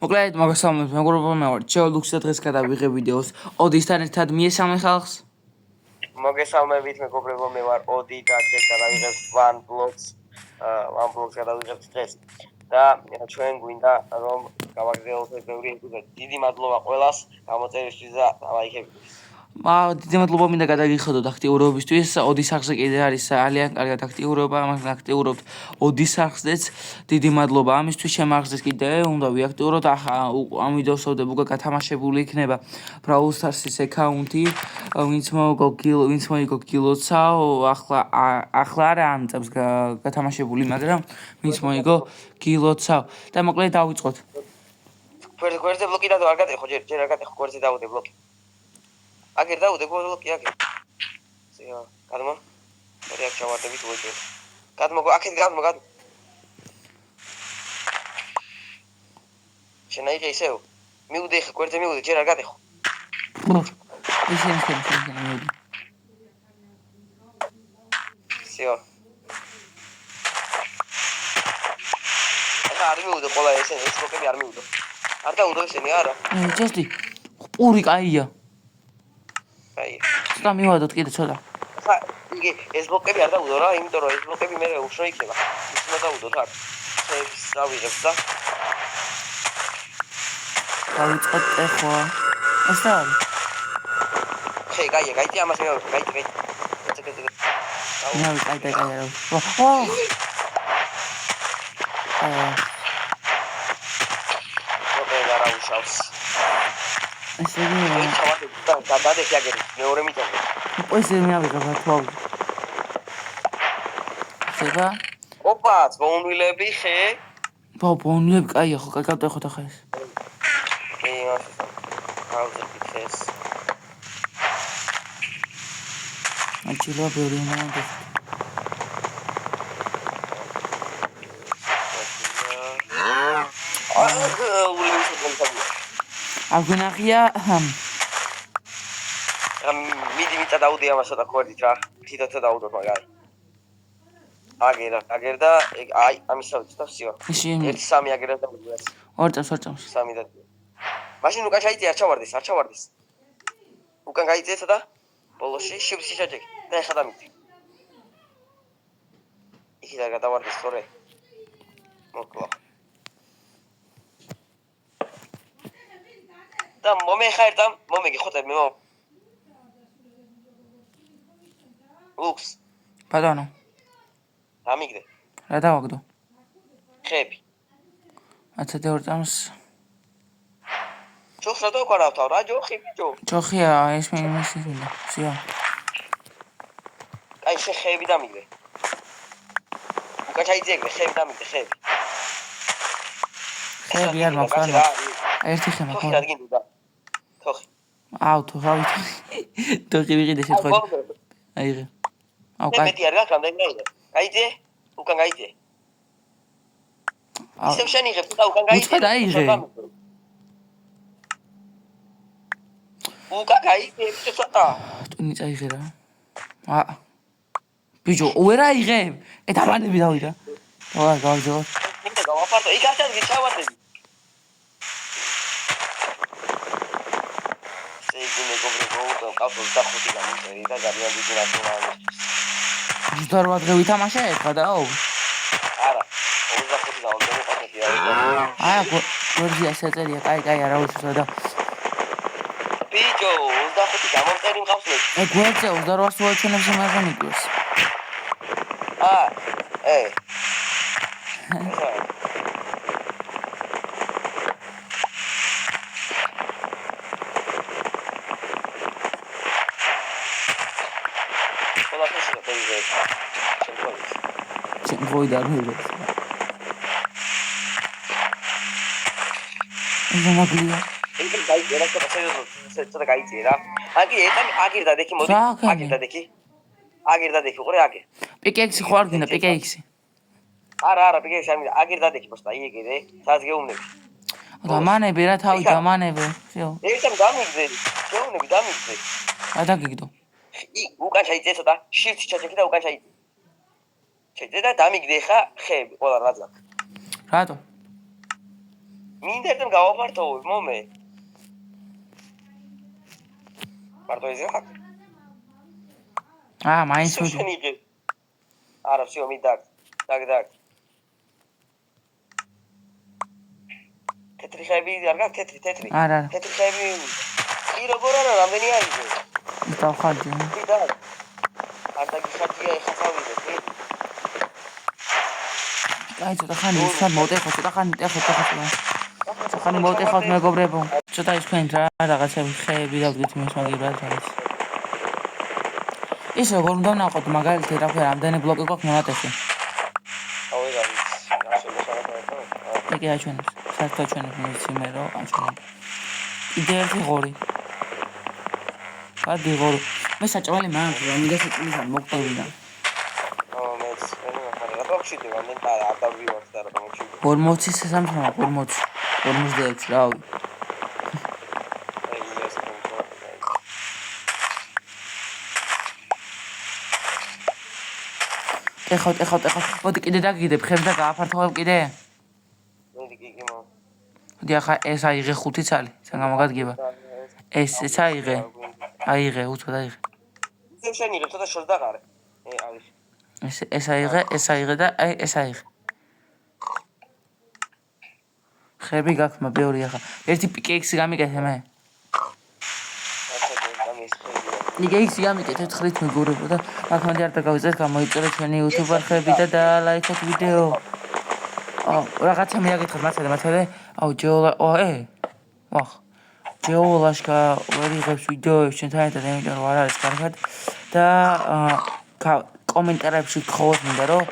მოკლედ მოგესალმებით მეგობრებო, მე ვარ ჩეოლუქს და დღეს გადავიღე ვიდეოს ოდისთან ერთად მიესალმე ხალხს. მოგესალმებით მეგობრებო, მე ვარ ოდი და დღეს გადავიღებ OneBlocks გადავიღებთ დღეს. და ჩვენ გვინდა რომ გავაგრძელოთ ეს ბევრი ეპიზოდი. დიდი მადლობა ყველას გამოწერისთვის და ლაიქებისთვის. დიდი მადლობა მინდა გადაგიხადოთ აქტიურობისთვის. ოდის სახზე კიდე არის ძალიან კარგად აქტიურობა, ამას აქტიურობთ ოდის სახზეც. დიდი მადლობა ამისთვის. შემახზეს კიდე უნდა ვიაქტიუროთ. ამ ვიდეოს ოდებ უკვე გათამაშებული იქნება Brawl Stars-ის აკაუნტი. ვინც მოიგო კილოცაო, ახლა არა ამ წელს გათამაშებული, მაგრამ ვინც მოიგო კილოცაო. და მოკლედ დავიწყოთ. გვერდზე ბლოკი და არ გატეხო, ჯერ არ გატეხო, გვერდზე დავუდე ბლოკი. აგერ დავუდე ბლოკი აგერ. ზია, გადმო. მე აქ ჩავარდებით უეჭველი. გადმო, აქეთ გადმო. შენაიღე ისევ. მივუდე ხე, გვერდზე მივუდე, ჯერ არ გატეხო. ისინი მივუდე. ზია. არ მივუდე ყველა ესენი, ეს ბლოკები არ მივუდო. არ დაუდო ესენი არა. ჯესტი. პური კაია. აი. ცოტა მივადოთ კიდე ცოტა. იგი ეს ბლოკები არ დაუდო რა, იმიტომ რომ ეს ბლოკები მე უშო იქნება. ის უნდა დაუდოთ არ. ეს დავიღებ და დავიწყოთ ახლა. ეს რა არის? ხე, გაიწი ამას მე გაიწი. ნუ გაიწი რა. შავს. ეს იგი გადადეხი აგერი, მეორე მიწაზე. პოეზე მე ავიღე რა. ზება? ოპა, ბონვილები ხე? ბონვილები კაია ხო, გავტეხოთ ახლა ეს. კი, მას. აუზი ფიქრეს. აჩილა ბევრი მომენტი. აგუნახია მიდი მიწა დაუდე ამასო და ხوارდით რა თითოთო დაუდოთ მაგარი აგერ და აი ამისავით და всё 1-3 აგერა და მიდიას 2 წამს 3 და მაშინ უკან ჩაიწე არ ჩავარდეს უკან გაიწეცა და ბოლოში შიფტში ჩაჭეკი და ეხა დამიწე იქი და გადავარდეს სწორე მოკლა და მომეხაერტა მომეგი ხოთე მე ლუქს ბატონო დამიგდე რა დავაგდო ხები 12 წამს ჯოხს რა დავკარავთავ რა ჯოხი ბიჭო ჯოხია ეს მე მინდა всё აი ხები დამიგდე უკან ჩაიძეგე ხები დამიგდე ხები არ მაქვს ერთი ხე მაქვს ხოხი ადგინდა ხოხი აუ თუ რა ვიცი თოხი ვიყიდე შეხვედრა აიღე აუ კაი მეტი არ გაქამდე გაიწე უკან გაიწე ისევ შენიღებ და უკან გაიწე უცხო დაიღე უკან გაიწე ცოტა ტუნი წაიღე რა ბიჭო ვერ აიღებ დავანები დავიდა რა გავაგზავნე ნიკა გავაფართო იქ არ ჩადი ჩავარდები შეიძლება მეგობრებო კავთოს და ხუთი გამიწერი და ძალიან დიდი ნაცნობაა ჯდარვა დღე ვითამაშე ეხლა დაო არა 25 დაუნდები ყოთია აა გორჯი ასეწერია კაი არა უშვა და ბიჭო 25 გამომწერი მყავს მე გვერდზე 28 სულჩენებს იმაგან იკვეს Voi dar nulla. Non ho capito. Intanto dai, era che facendo gaizzi, ra. Anche agir da deki modi. Agir da deki. Ore agir. PKX ხوار გინდა PKX. არა, PKX არ მინდა. აგir da deki просто იეგე, სადაც გეუბნები. დამანები რა თავი დამანები. всё. ერთამ დამიგდე. გეუბნები დამიგდე. რა დაგიგდო? უკან ჩაიწეცა და shift ჩაჭეკი და უკან ჩაიწე. შეძე და დამიგდე ხა ხები ყველა რაზაკ რატო მინდა ერთად გავაფართოვო მომე. მარტო ეს ხა? მაინც შენ იგი. არა, всё, მიდაგ. დაგ. თეთრი ხები არ გაქვს თეთრი. არა. თეთრი ხები. კი როგორ არა, რამდენი არის? დავხარჯე. მიდაგ. არ დაგიხარჯია ეხა წავიდე, კი? აი ცოტა ხანი ისე მოდეხო, ცოტა ხანი ხანი მოდეხოთ მეგობრებო. ცოტა ის თქვენ რა რაღაცები ხეები დავდგეთ იმის მაგივრად არის. ის როგორ უნდა ნახოთ მაგალითად რა ქვია რამდენი ბლოკი გვაქვს მონატეში. აუ ეს არის. იგი აჩვენებს. საერთოდ აჩვენებს მე რო აჩვენებს. კიდე ერთი ღორი. გადი ღორი. მე საჭმელი მაქვს რა მინდა საჭმელთან მოგწევინა. მეც რა ბოქშიდი ვამდენ და არ დავივარ და რა ბოქშიდი. 40 სამთრომა 40. 46 რავი. ეხოთ. მოდი კიდე დაგიდებ ხებს და გააფართოვებ კიდე. მოდი კი მო. მოდი ახლა ეს აიღე 5 ცალი, სან გამოგადგება. ეს აიღე. აიღე, უცბად აიღე. შენ იღე ცოტა შორს დაღარე. არის. ეს აიღე და აი ეს აიღე. ხები გაქვს მეორე ახლა. ერთი პიკექსი გამიკეთე მე. პიკექსი გამიკეთე 9-ით მეგობრებო და მაგამდე არ დაგავიწყეთ გამოიწერეთ ჩვენი YouTube არხები და დაალაიქოთ ვიდეო. რაღაცა მე აგეთხოთ მართლა. აუ ჯეოლაშკა ვერ იღებს ვიდეოებს ჩვენთან ერთად იმიტომ რომ არ არის კარგად და კომენტარებში გთხოვოთ მინდა რომ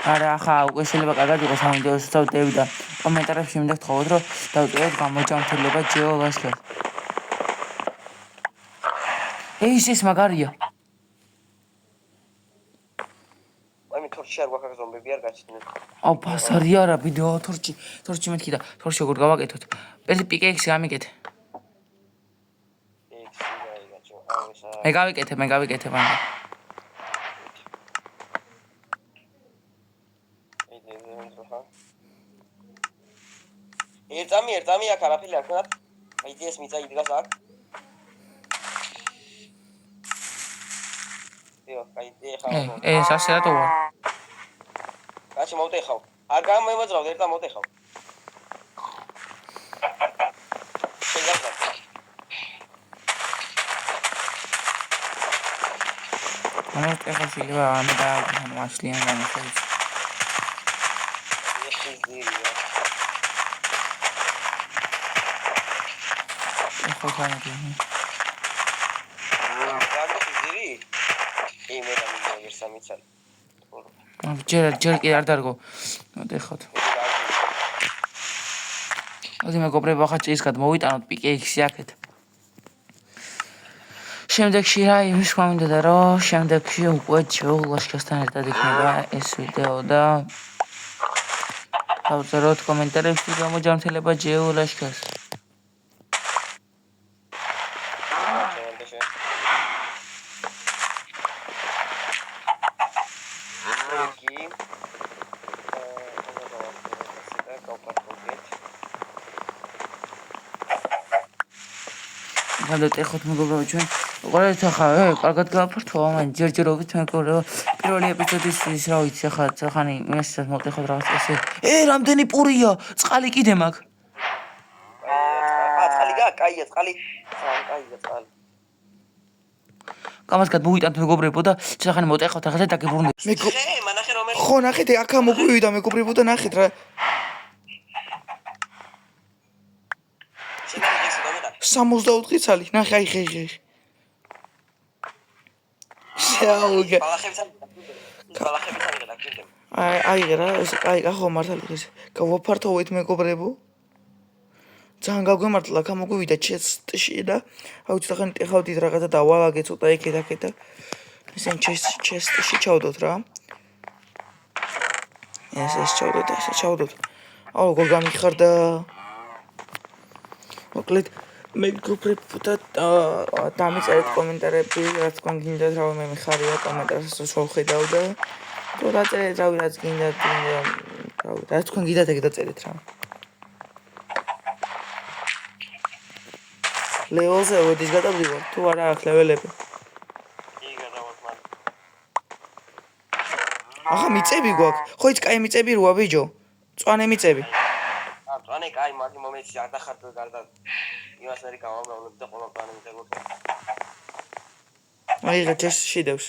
არა ახლა უკვე შეიძლება კარგად იყოს ამ ვიდეოს დავდები და კომენტარებში მინდა გთხოვოთ რომ დავწეროთ გამოჯანმრთელება ჯეოლაშკას. ეს მაგარია. აი თორჩი არ გვაქვს ზომბები არ გაჩნდნენ. აუ ბაზარი არა ვიდეო თორჩი მეთქი და თორჩი როგორ გავაკეთოთ. ერთი პიკექსი გამიკეთე. მე გავიკეთე მანდა. ერთამი აქ არაფერი არ ქონათ. აი ეს მიწა იდგას აქ. ეს ასე რატო ვარ? კაცი მოვტეხავ. არ გამემოძრავ ერთად მოვტეხავ. ანუ ეხლა შეიძლება ამ და მასლიან გამოხდეს. ეხლა განაგე. ჯერ კი არ დარგო. მოდეხოთ. მოდი მეგობრებო ახლა ჭის გადმოვიტანოთ პიკექსი აქეთ. შემდეგში რა იმის გვამინდა და რომ შემდეგში უკვე ჯეოლაშკასთან ერთად იქნება ეს ვიდეო და დავწეროთ კომენტარებში გამოჯანმრთელება ჯეოლაშკას. გადავტეხოთ მეგობრებო ჩვენ ყველეთ ახლა კარგად გააფართოვა მან ჯერჯერობით მეგობრებო პირველი ეპიზოდის ის რა ვიცი ახლა ხანი მესაც მოვტეხოთ რაღაც ესე რამდენი პურია წყალი კიდე მაქვს წყალი კაია წყალი გამას გადმოვიტანთ მეგობრებო და ხანი მოვტეხოთ ახლა და გებრუნდეთ მანახე რომელი ხო ნახეთ აქა მოგვივიდა მეგობრებო და ნახეთ რა 64 წალი ნახე აი ხე შეაუგე აი რა აი ახო მართალი ეს გავაფართოვეთ მეგობრებო ძალიან გაგვემართლა აქ მოგვივიდა ჩესტში და აუ ცოტა ხანი ტეხავდით რაღაცა დავალაგე ცოტა იქეთ და ესენ ჩესტში ჩავდოთ რა ეს ჩავდოთ აუ როგორ გამიხარდა მოკლედ მეგობრებო და დამიწერეთ კომენტარები რაც თქვენ გინდათ რა მე მიხარია კომენტარს შევხედავ და თუ დაწერეთ რავი რაც გინდათ რა რაც თქვენ გინდათ ეგ დაწერეთ რა ლეველზე ვედის გადავდივარ თუ არა აქ ლეველები კი გადავართ მან ახლა მიწები გვაქვს ხო იც კაი მიწები როა ბიჯო წვანე მიწები წვანე კაი მაგ მომენტში არ დახართ გარდა იმას მე გავავლებ და ყველა წვანე მიწები გვაქვს აიღე ჩეს შიდევს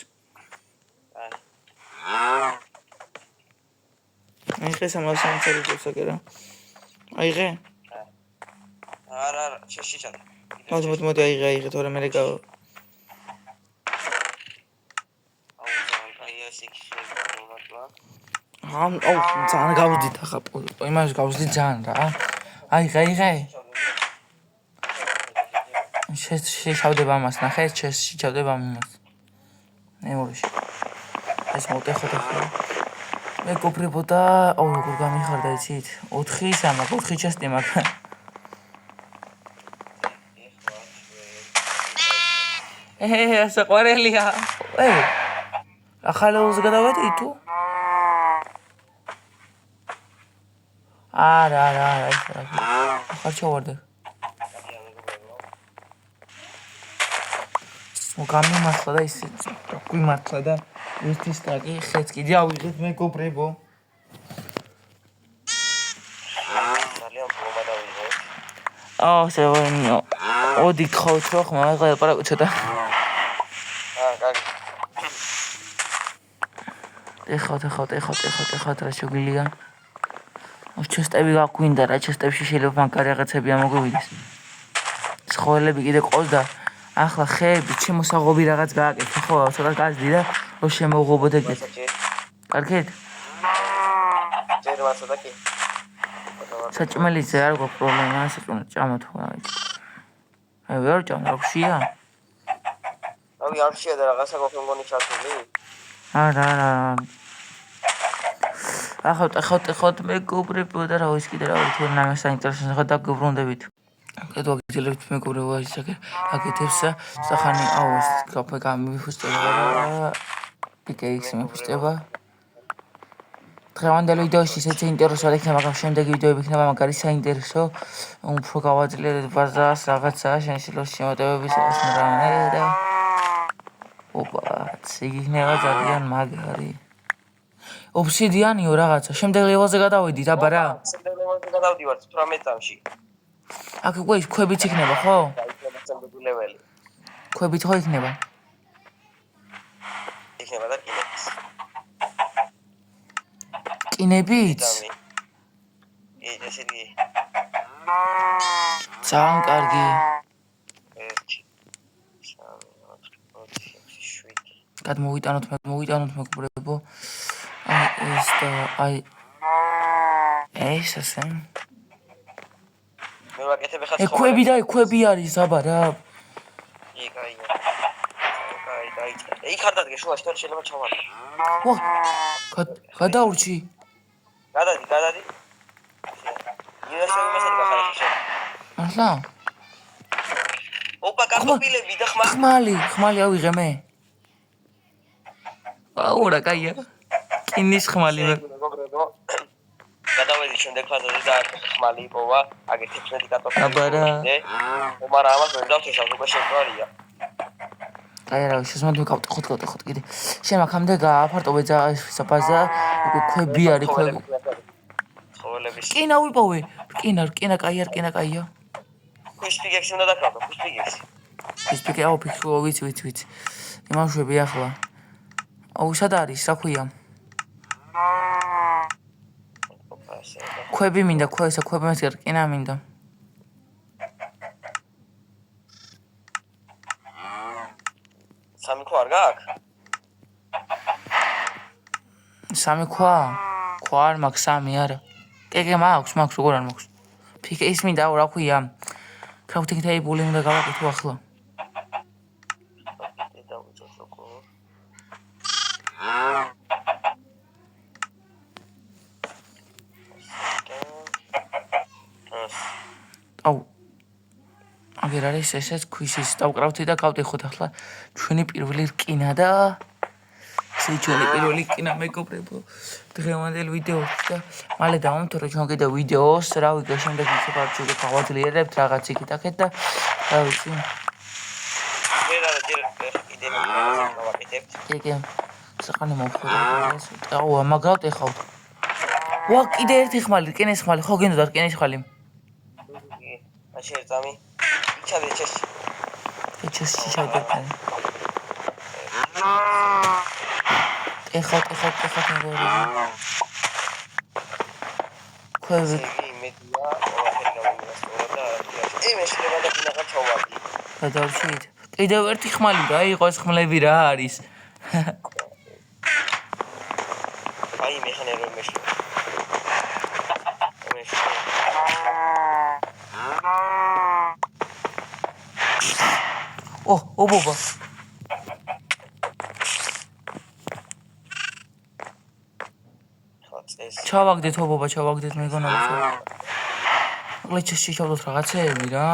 აიღე სამასამწერი ძოსაკე რა აიღე არა ჩეში ჩატ მოდი აიღე თორე მე გავა აუ ძალიან გავდით ახლა იმას გავზდი ძალიან რა აიღე შეშავდება ამას ნახე შეშავდება ამას ნეურში ეს მოტეხოთ ახლა მე გოფრებოდა აუ როგორ გამიხარდა იცით 4 3 4 ჩესტი მაგ საყვარელია ახალოს გადავედი თუ არა ახალ ჩავარდა გამიმართლა და ისე გვიმართლა და ერთი სტაკი ხეც კიდე ავიღეთ მეგობრებო ძალიან პრომა დავიღეთ სევენიო ოდი ხოთ რო ხმა აღარ პარაკო ცოტა კარგი ეხოთ რა შეგვიძლია ჩესტები გაგვინდა რა ჩესტებში შეიძლება მაგარი რაღაცები ამოგვივიდეს ცხოველები კიდე ყავს და ახლა ხეები შემოსაღობი რაღაც გააკეთე ხო ცოტა გაზდი და რო შემოღობოდ ეგეთ კარგით ჯერ ვაცოდა კი საჭმელიზე არ გვაქვს პრობლემა საჭმელი ჭამა თუ აი ვერ ჭამ რა ხშია რავი არ შედა რაღაცა გოფონგონი ჩართული არა ახოთ მეგობრებო და რა ის კიდე რა თუ ნამე საინტერესო ხა დაგბრუნდებით კეთო აგიძლებთ მეგობრებო ისაკე აკეთებს სახანი აუ ეს კაფე გამიფუსტება პიკეიქს მიფუსტება დღევანდელ ვიდეოში ისეთ საინტერესო იქნება მაგრამ შემდეგი ვიდეოები იქნება მაგარი საინტერესო უფრო გავაძლიერებთ ბაზას რაღაცა შენშილოს შემოტევების ასნრამე და ოპა ციგინება ძალიან მაგარი ობსიდიანიო რაღაცა შემდეგ ლეველზე გადავედით აბა რა შემდეგ ლეველზე გადავდივართ 18 წამში აქ უკვე ის ქვებიც იქნება ხო შემდეგი ლეველი ქვებიც ხო იქნება იქნება და კინებს კინებიც ესეთი ძალიან კარგი 1 2 3 4 5 6 7 გადმოვიტანოთ მეგობრებო აი ეს და აი ეს ასე მე ვაკეთებ ხა სხვა ქვები და ქვები არის აბა რა იქ არ დადგე შუაში თორე შეიძლება ჩავარდე ვა გადაურჩი გადადი ინესები მასად გახარაშე ახლა ოპა კარტოფილები და ხმალი ავიღე მე აუ რა კაია კინის ხმალი გადავედი შემდეგ ფაზაზე და ხმალი იპოვა აგეთ 16 კარტოფილი აბა რა მაგრამ ამას ვერ დავთესავ უკვე შეგვარია აი რა შესმოდ ვიყავთ კიდე შენ მაგამდე გააფარტოვე საფაზა უკვე ქვები არის ქვები ცხოველების კინა ვიპოვე კინა კაია ქუშპიგექს უნდა დაკავო ქუშპიგექს ქუშპიგე აუ ფიქრო ვიცი იმაშვები ახლა აუ სად არის რა ქვია ქვები მინდა ქვები მას კინა მინდა სამი ქვა არ გაქვს? სამი ქვა არ მაქვს სამი არა. კეკე მაქვს როგორ არ მაქვს. ფიქე ის მინდა რა ქვია. crafting table უნდა გავაკეთო ახლა. აუ აგერ არის ესეც ქვისის დავკრავთი და გავტეხოთ ახლა ჩვენი პირველი რკინა და ჩვენი პირველი რკინა მეგობრებო დღევანდელ ვიდეოში და მალე დავამთავრე ჩვენ კიდე ვიდეოს რა ვიგე შემდეგ ისე გავაძლიერებთ რაღაც იქით აქეთ და რა ვიცი. ჯერ კიდე გავაკეთებთ. კი. საყანე მოვხდეთ. აუ, მაგრად ეხავთ. ვა, კიდე ერთი ხმალი, რკინის ხმალი, ხო გინდოდა რკინის ხმალი. შეერწამი. იჩადე ჩეში. ჩეში ჩავდეთ. ეხავთ მეგობრებო. ქვევი. იმედია, ყველაფერი გამომიასწორა და მე შეიძლება და ფინაღა ჩავარდი. გადავშით. კიდევ ერთი ხმალი რა იყო ეს ხმლები რა არის? აი მე ხან ეროვნ მეშლი. ობობა. ჩავაგდეთ ობობა, ჩავაგდეთ მეგონა. აღლა ჩესტი ჩავდოთ რაღაცეები რა.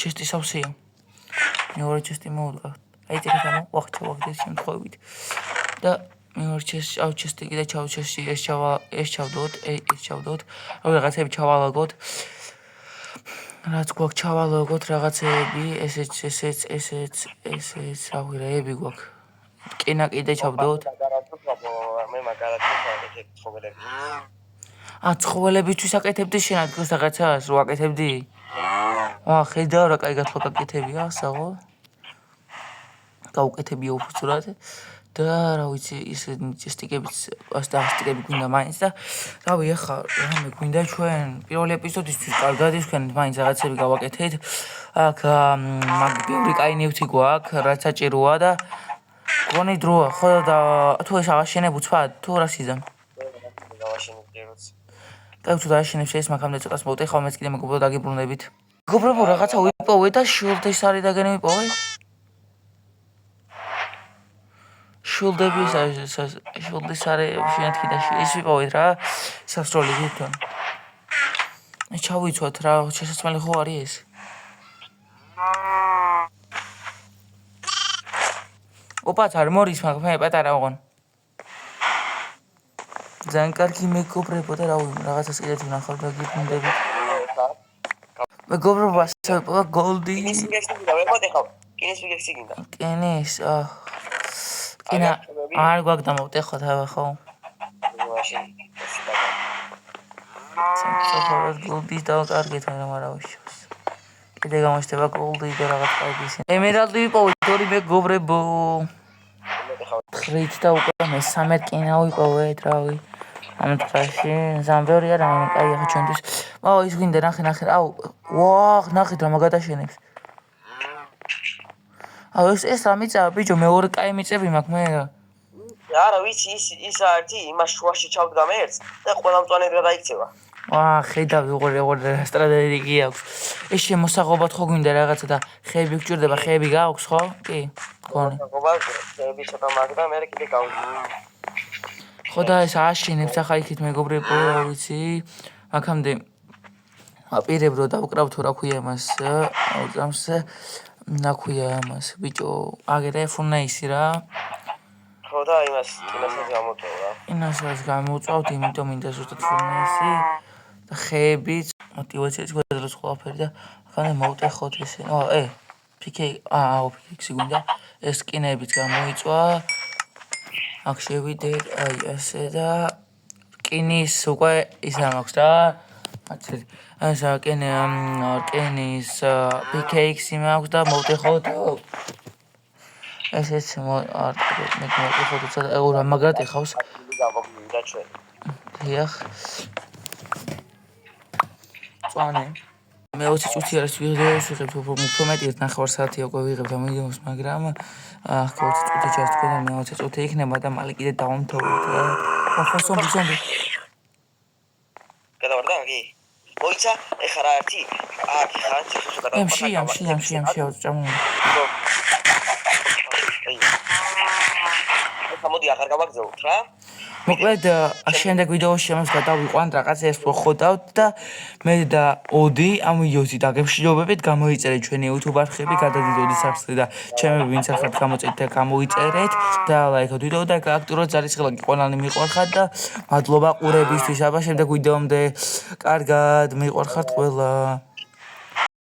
ჩესტი სავსეა. მეორე ჩესტი მოვდგა. აი წეკეთა მო, ჩავაგდეთ შემთხვევით. და მეორე ჩესტი კიდე ჩავჩესტი ეს ჩავდოთ, ეს ჩავდოთ. რაღაცეები ჩავალაგოთ. რაც გვაქვს ჩავალაგოთ რაღაცეები, ესეც, რაები გვაქვს. კინა კიდე ჩავდოთ. მე მაგარად ვაკეთებ ცხოველები. ცხოველებისთვის აკეთებდი შენ ადგილს რაღაცას, რო აკეთებდი? ხედავ რა კაიგად ხო გაკეთებია, საღო. გავუკეთებია უბრალოდ და რა ვიცი, ისე სტიკებიც, სტიკები გვინდა მაინც და რავი, ახლა რამე გვინდა ჩვენ პირველი ეპიზოდისთვის კარგად ისქენით, მაინც რაღაცები გავაკეთეთ. აქ მაგ ბევრი კაი ნივთი გვაქვს, რაც საჭიროა და გონი დროა, ხო და თუ ეს აღაშენებ უცბად, თუ რა სიზამ? კაი, თუ დააშენებს ეს მაგამდე ცოტას მოვტეხავ, მეც კიდე მეგობრებო დაგიბრუნდებით. მეგობრებო, რაღაცა ვიპოვე და შულდის არი დაგენი ვიპოვე. შულდების არი შენათქიდაში ის ვიპოვეთ რა, სასროლი თვითონ. ჩავიცვათ რა, შესაძლებელი ხო არის ეს? ოპაც არ მორის მაგ მე პატარა ვაღონ. ძალიან კარგი მეგობრებო და რაღაცას კიდე ვნახავ და გიბრუნდებით. მეგობრებო, ასე ვიპოვა გოლდი. კინის ვიგექსიგინდა, ვერ მოდეხავ. კინის ვიგექსიგინდა. კინის, კინა არ გვაქვს და მოვტეხოთ ხო? მაშინ. საერთოდ გოლდის დავკარგეთ, მაგრამ არა ვიშოს. კიდე გამოჩნდება გოლდი და რაღაც კარგი ისინი. ემერალდი ვიპოვეთ ორი მეგობრებო. ხრით და უკვე მესამე კინა ვიპოვეთ, რავი. ამ წაში ზამბეური არა, მაგრამ კაი ახლა ჩვენთვის. ის გვინდა ნახე. ნახეთ რა მაგადაშენებს. ეს რა მიწაა ბიჭო, მეორე კაი მიწები მაქვს მე. არა ვიცი ის არის იმას შუაში ჩავდგა მე ერთს და ყველა მწვანედ გადაიქცევა. ხედავ როგორ სტრატეგია აქვს. ეს შემოსაღობად ხო გვინდა რაღაცა და ხეები გჭირდება, ხეები გაქვს ხო? კი. გონი. ხეები ცოტა მაქვს და მე კიდე გავიძე. ხო და ეს აშენებს ახლა იქით მეგობრებო, რა ვიცი. აქამდე აპირებ რომ დავკრავ თუ რა ქვია იმას, აუწამს რა ქვია ამას, ბიჭო, აგერე ფუნეისი რა. ხო და იმას კინასაც გამოწვევ რა. კინასაც გამოწვავთ, იმიტომ მინდა ზუსტად ფუნეისი და ხეებიც, мотивაციაც გვეძლოს ყველაფერი და ახლა მოვტეხოთ ესე. ფიქექსი გვინდა, ეს კინეებიც გამოიწვა. აქ შევიდეთ, აი ასე და რკინის უკვე ის ამაქვს რა. ასა რკინის ფიქექსი მაქვს და მოვტეხოთ. ესეც მოვტეხოთ ცოტა, რა მაგრად ეხავს. გამოგვიდა ჩვენ. დიახ. წვანე. მე 20 წუთი არის ვიღებ, უფრო მეტი 9 საათი უკვე ვიღებ ამ ვიდეოს, მაგრამ 20 წუთი ჩასწყვეტა, მე 20 წუთი იქნება და მალე კიდე დავამთავრებ რა. ზომბი. გადავარდა აგი. მოიცა, ეხლა რა ერთი? ხან შეიძლება გადავყავ. ამში წამოვიდა. მოდი აღარ გავაგზავნოთ რა. მოკლედ შემდეგ ვიდეოში ამას გადავიყვანთ რაღაცას ვხოდავთ და მე და ოდი ამ ვიდეოში დაგემშვიდობებით, გამოიწერეთ ჩვენი YouTube არხები, გადადით ოდის არხზე და ჩემები ვინც ახლა გამოწერეთ და გამოიწერეთ და ლაიქოთ ვიდეო და გააქტიუროთ ძალისხმევი ყველანი მიყვარხართ და მადლობა ყურებისთვის. აბა შემდეგ ვიდეომდე კარგად მიყვარხართ ყველა.